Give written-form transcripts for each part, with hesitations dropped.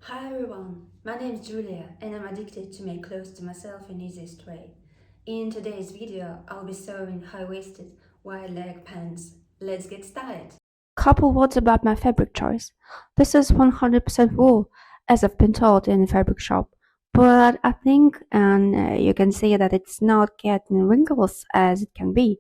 Hi everyone, my name is Julia and I'm addicted to make clothes to myself in easiest way. In today's video, I'll be sewing high-waisted, wide-leg pants. Let's get started. Couple words about my fabric choice. This is 100% wool, as I've been told in the fabric shop. But I think, and you can see that it's not getting wrinkles as it can be.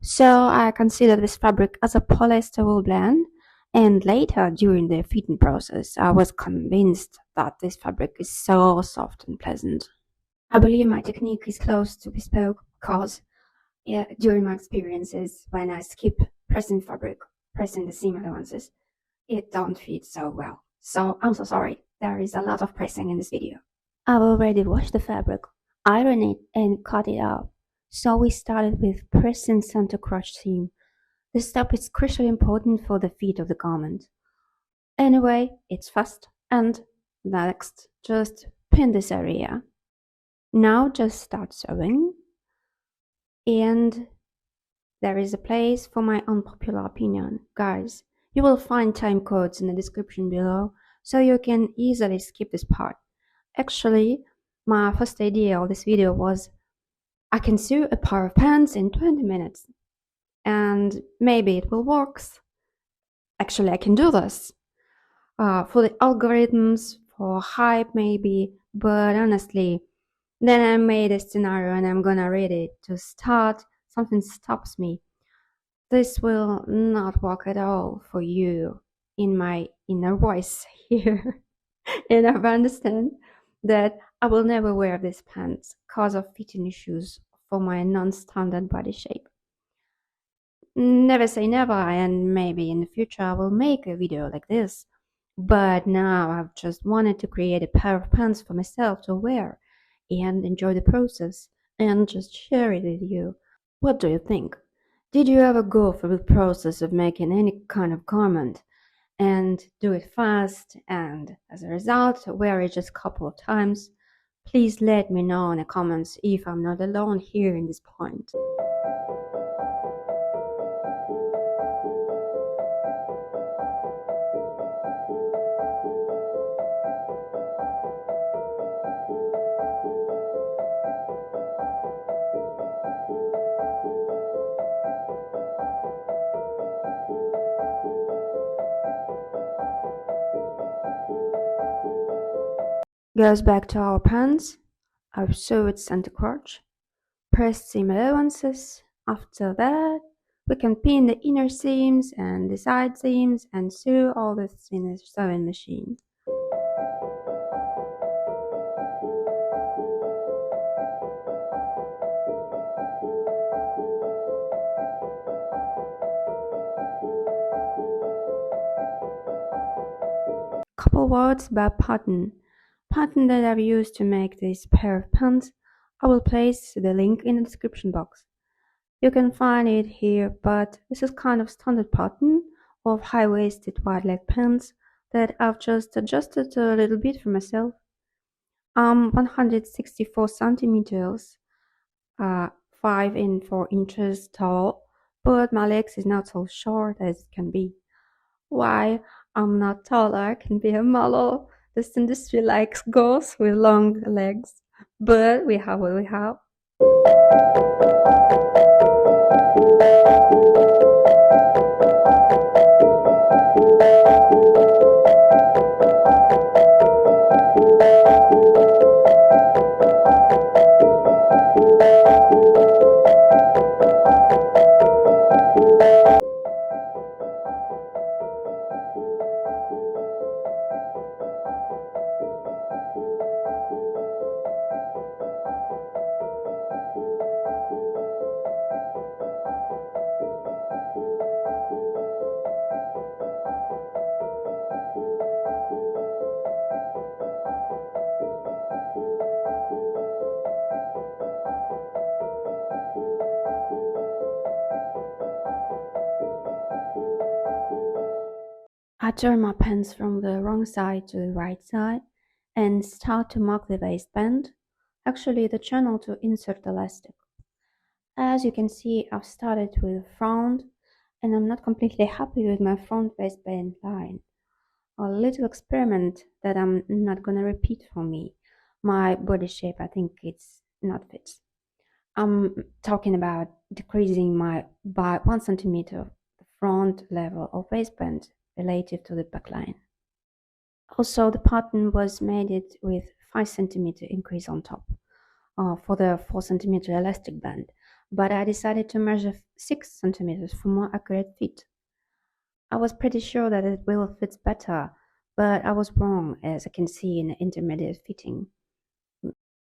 So I considered this fabric as a polyester wool blend. And later, during the fitting process, I was convinced that this fabric is so soft and pleasant. I believe my technique is close to bespoke because during my experiences, when I skip pressing fabric, pressing the seam allowances, it don't fit so well. So I'm so sorry. There is a lot of pressing in this video. I've already washed the fabric, ironed it, and cut it up. So we started with pressing center crotch seam. This step is crucially important for the fit of the garment. Anyway, it's fast. And next, just pin this area. Now just start sewing. And there is a place for my unpopular opinion. Guys, you will find time codes in the description below, so you can easily skip this part. Actually, my first idea of this video was I can sew a pair of pants in 20 minutes. And maybe it will work. Actually, I can do this. For the algorithms, for hype maybe, but honestly, then I made a scenario and I'm gonna read it. To start, something stops me. This will not work at all for you in my inner voice here. And I understand that I will never wear these pants because of fitting issues for my non-standard body shape. Never say never, and maybe in the future I will make a video like this. But now I've just wanted to create a pair of pants for myself to wear and enjoy the process and just share it with you. What do you think? Did you ever go through the process of making any kind of garment and do it fast and as a result wear it just a couple of times? Please let me know in the comments if I'm not alone here in this point. Goes back to our pants. I've sewed center crotch, pressed seam allowances. After that, we can pin the inner seams and the side seams and sew all this in a sewing machine. Couple words about pattern. Pattern that I've used to make this pair of pants. I will place the link in the description box. You can find it here, but this is kind of standard pattern of high-waisted wide leg pants that I've just adjusted a little bit for myself. I'm 164 centimeters, 5 and 4 inches tall, but my legs is not so short as it can be. Why I'm not taller, I can be a model. This industry likes girls with long legs, but we have what we have. I turn my pants from the wrong side to the right side and start to mark the waistband, actually the channel to insert the elastic. As you can see, I've started with the front and I'm not completely happy with my front waistband line. a little experiment that I'm not gonna repeat for me. My body shape, I think it's not fit. I'm talking about decreasing my by 1 centimeter the front level of waistband relative to the back line. Also, the pattern was made it with 5 centimeter increase on top for the 4 centimeter elastic band, but I decided to measure 6 centimeters for more accurate fit. I was pretty sure that it will fit better, but I was wrong, as I can see in the intermediate fitting.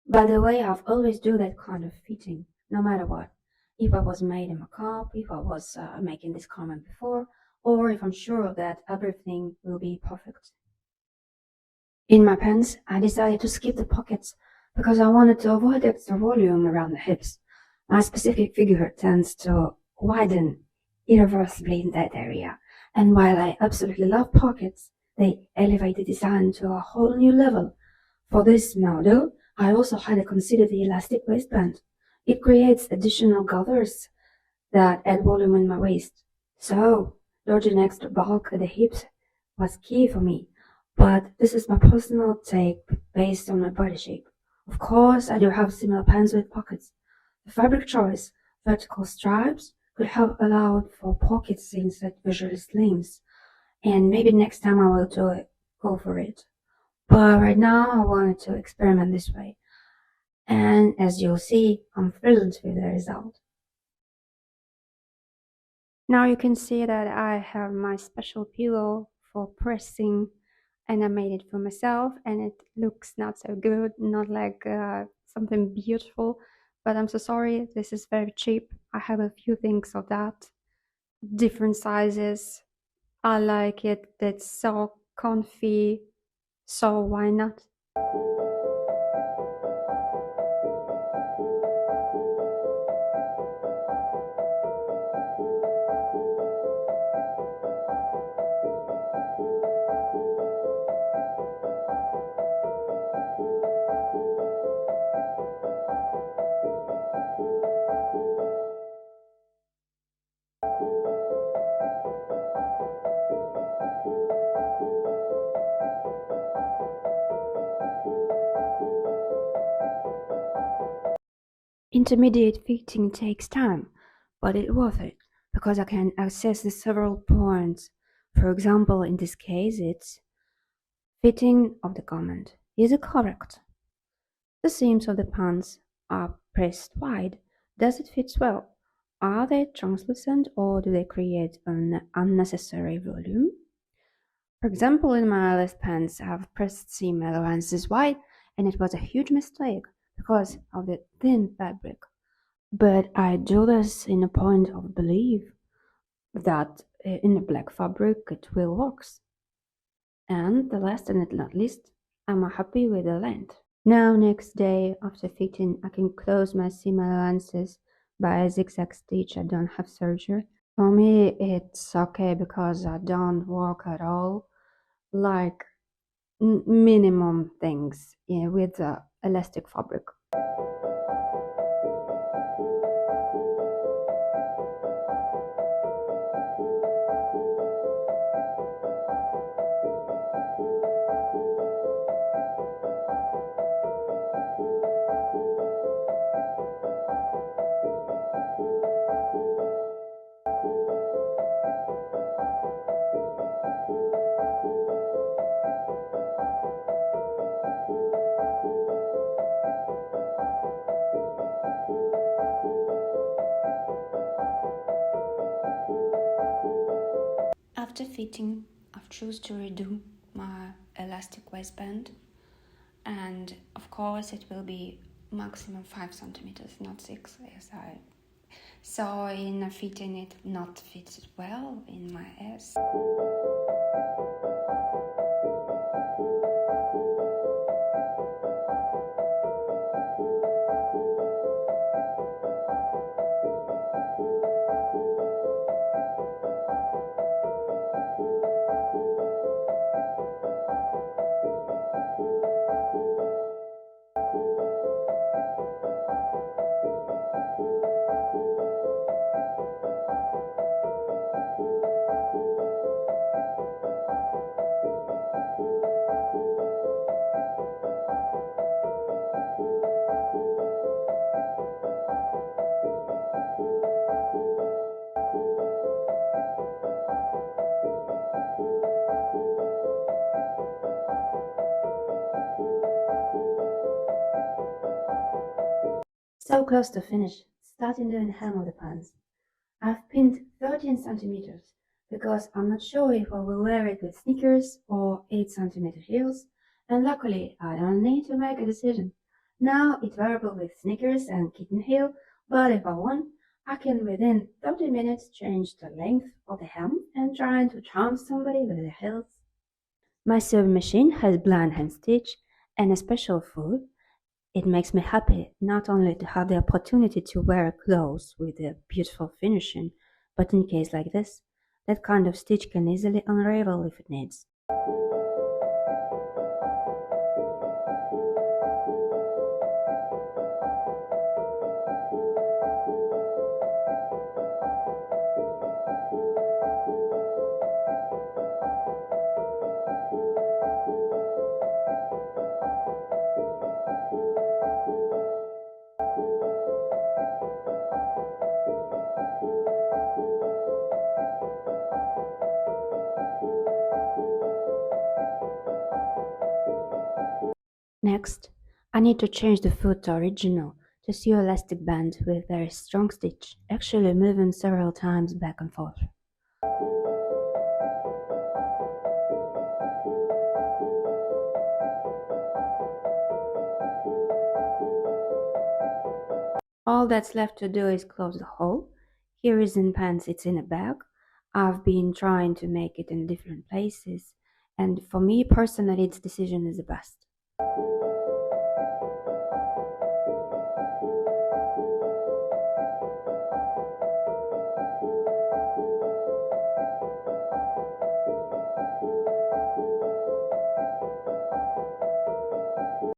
By the way, I've always do that kind of fitting, no matter what. If I was made in my cup, if I was making this comment before, or if I'm sure that everything will be perfect. In my pants, I decided to skip the pockets because I wanted to avoid extra volume around the hips. My specific figure tends to widen irreversibly in that area, and while I absolutely love pockets, they elevate the design to a whole new level. For this model, I also had to consider the elastic waistband. It creates additional gathers that add volume in my waist. So, dodging extra bulk at the hips was key for me. But this is my personal take based on my body shape. Of course, I do have similar pants with pockets. The fabric choice, vertical stripes, could have allowed for pockets instead visually slims. And maybe next time I will go for it. But right now, I wanted to experiment this way. And as you'll see, I'm thrilled with the result. Now you can see that I have my special pillow for pressing, and I made it for myself, and it looks not so good, not like something beautiful, but I'm so sorry, this is very cheap. I have a few things of that, different sizes. I like it, it's so comfy, so why not? Intermediate fitting takes time, but it's worth it because I can access the several points. For example, in this case, it's fitting of the garment. Is it correct? The seams of the pants are pressed wide. Does it fit well? Are they translucent or do they create an unnecessary volume? For example, in my last pants, I have pressed seam allowances wide, and it was a huge mistake because of the thin fabric. But I do this in a point of belief that in a black fabric it will work. And the last and not least, I'm happy with the length. Now next day after fitting, I can close my seam allowances by a zigzag stitch. I don't have surgery. For me, it's okay because I don't work at all, like minimum things with elastic fabric. After fitting, I've chosen to redo my elastic waistband, and of course it will be maximum 5 centimeters, not 6 as I saw in fitting it not fitted well in my ass. So close to finish, starting doing hem of the pants. I've pinned 13 centimeters because I'm not sure if I will wear it with sneakers or 8 centimeter heels, and luckily I don't need to make a decision. Now it's wearable with sneakers and kitten heel, but if I want, I can within 30 minutes change the length of the hem and try to charm somebody with the heels. My sewing machine has blind hand stitch and a special foot. It makes me happy not only to have the opportunity to wear clothes with a beautiful finishing, but in case like this, that kind of stitch can easily unravel if it needs. Next, I need to change the foot to original to sew elastic band with very strong stitch, actually moving several times back and forth. All that's left to do is close the hole. Here is in pants, it's in a bag. I've been trying to make it in different places, and for me personally, its decision is the best.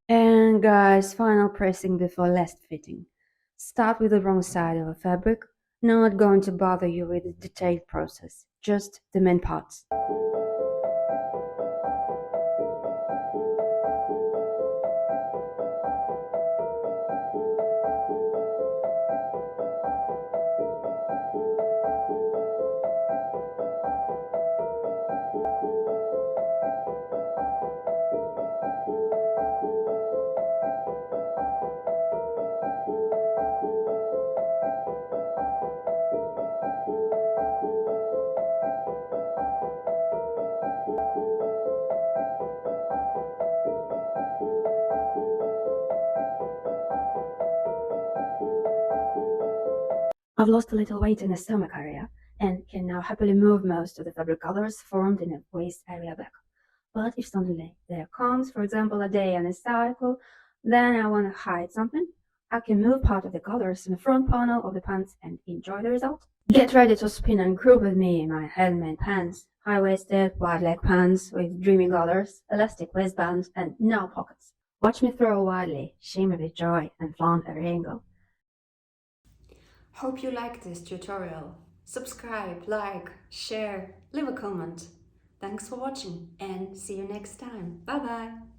And guys, final pressing before last fitting. Start with the wrong side of a fabric. Not going to bother you with the detailed process, just the main parts. I've lost a little weight in the stomach area and can now happily move most of the fabric colors formed in the waist area back. But if suddenly there comes, for example, a day in a cycle, then I want to hide something, I can move part of the colors in the front panel of the pants and enjoy the result. Get ready to spin and groove with me in my handmade pants, high-waisted, wide-leg pants with dreamy colors, elastic waistbands, and no pockets. Watch me throw wildly, shimmer with joy, and flaunt every angle. Hope you liked this tutorial. Subscribe, like, share, leave a comment. Thanks for watching and see you next time. Bye bye!